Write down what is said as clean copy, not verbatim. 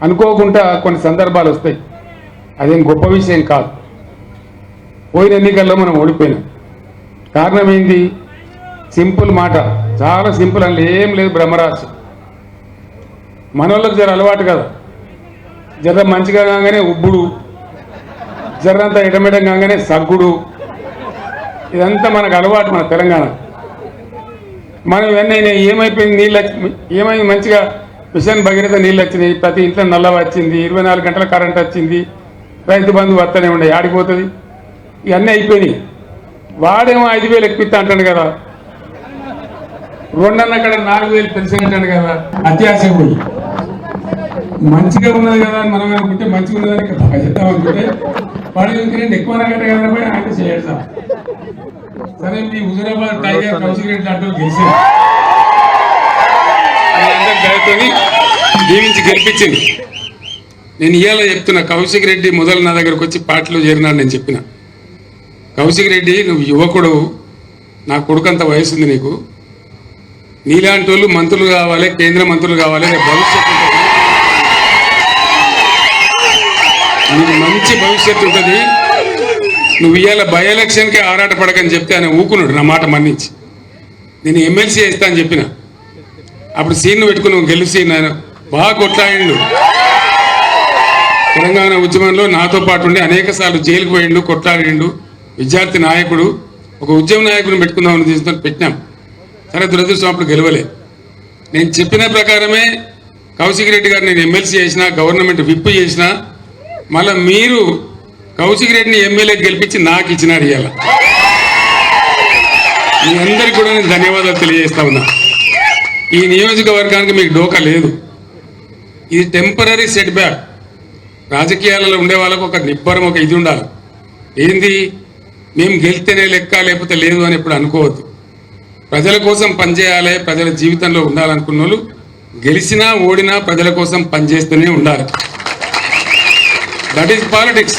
అనుకోకుండా కొన్ని సందర్భాలు వస్తాయి. అదేం గొప్ప విషయం కాదు. పోయిన ఎన్నికల్లో మనం ఓడిపోయినాం. కారణం ఏంది? సింపుల్ మాట, చాలా సింపుల్. అందులో ఏం లేదు, బ్రహ్మరాశి. మనోళ్ళకి జర అలవాటు కదా, జర మంచిగా కాగానే ఉబ్బుడు, జరంతా ఇటమిటం కాగానే సగ్గుడు. ఇదంతా మనకు అలవాటు, మన తెలంగాణ. మనం ఇవన్నీ ఏమైపోయింది, నీళ్ళు ఏమైంది, మంచిగా మిషన్ భగీరథ నీళ్ళు వచ్చినాయి, ప్రతి ఇంట్లో నల్ల వచ్చింది, 24 గంటల కరెంట్ వచ్చింది, రైతు బంధు వస్తూనే ఉండే, ఆడిపోతుంది. ఇవన్నీ అయిపోయినాయి. వాడేమో 5,000 ఎక్కిస్తా అంటాడు కదా, 2 అన్న అక్కడ 4,000 పెన్షన్ అంటాడు కదా. అత్యాశ పోయి మంచిగా ఉన్నది కదా అని మనం అనుకుంటే, మంచిగా ఉన్నదని చెప్తాం అనుకుంటే, వాడు ఇంక్రెంట్ ఎక్కువ కట్ట కదా పోయి ఆయన చేయడం. సరే, మీ హుజూరాబాద్ టైగర్ కౌశిక్ రెడ్డి అంటూ గెలిచింది, దీవించి గెలిపించింది. నేను ఇవాళ చెప్తున్నా, కౌశిక్ రెడ్డి మొదలు నా దగ్గరకు వచ్చి పార్టీలో చేరినాడు. నేను చెప్పిన, కౌశిక్ రెడ్డి నువ్వు యువకుడు, నా కొడుకంత వయసుంది నీకు, నీలాంటి వాళ్ళు మంత్రులు కావాలి, కేంద్ర మంత్రులు కావాలి, భవిష్యత్తు నీకు మంచి భవిష్యత్తు ఉంటుంది. నువ్వు ఇవాళ బై ఎలక్షన్కే ఆరాటపడకని చెప్తే ఆయన ఊకున్నాడు, నా మాట మన్నించి. నేను ఎమ్మెల్సీ చేస్తా అని చెప్పిన. అప్పుడు సీన్ను పెట్టుకుని నువ్వు గెలిచి నేను బాగా కొట్లాడిండు. తెలంగాణ ఉద్యమంలో నాతో పాటు ఉండి అనేక సార్లు జైలుకు పోయిండు, కొట్లాడిండు. విద్యార్థి నాయకుడు, ఒక ఉద్యమ నాయకుడిని పెట్టుకుందామని తీసుకొని పెట్టినాం. సరే, దురదృష్టం అప్పుడు గెలవలే. నేను చెప్పిన ప్రకారమే కౌశిక్ రెడ్డి గారు నేను ఎమ్మెల్సీ చేసిన, గవర్నమెంట్ విప్ చేసిన, మళ్ళీ మీరు కౌశిక్ రెడ్డిని ఎమ్మెల్యే గెలిపించి నాకు ఇచ్చినారు. ఇవాళ మీ అందరికీ కూడా నేను ధన్యవాదాలు తెలియజేస్తా ఉన్నా. ఈ నియోజకవర్గానికి మీకు డోకా లేదు. ఇది టెంపరీ సెట్ బ్యాక్. రాజకీయాలలో ఉండే వాళ్ళకు ఒక నిబ్బరం, ఒక ఇది ఉండాలి. ఏంది, మేము గెలిస్తేనే లెక్క, లేకపోతే లేదు అని ఎప్పుడు అనుకోవద్దు. ప్రజల కోసం పనిచేయాలి, ప్రజల జీవితంలో ఉండాలనుకున్న వాళ్ళు గెలిచినా ఓడినా ప్రజల కోసం పనిచేస్తూనే ఉండాలి. That is politics.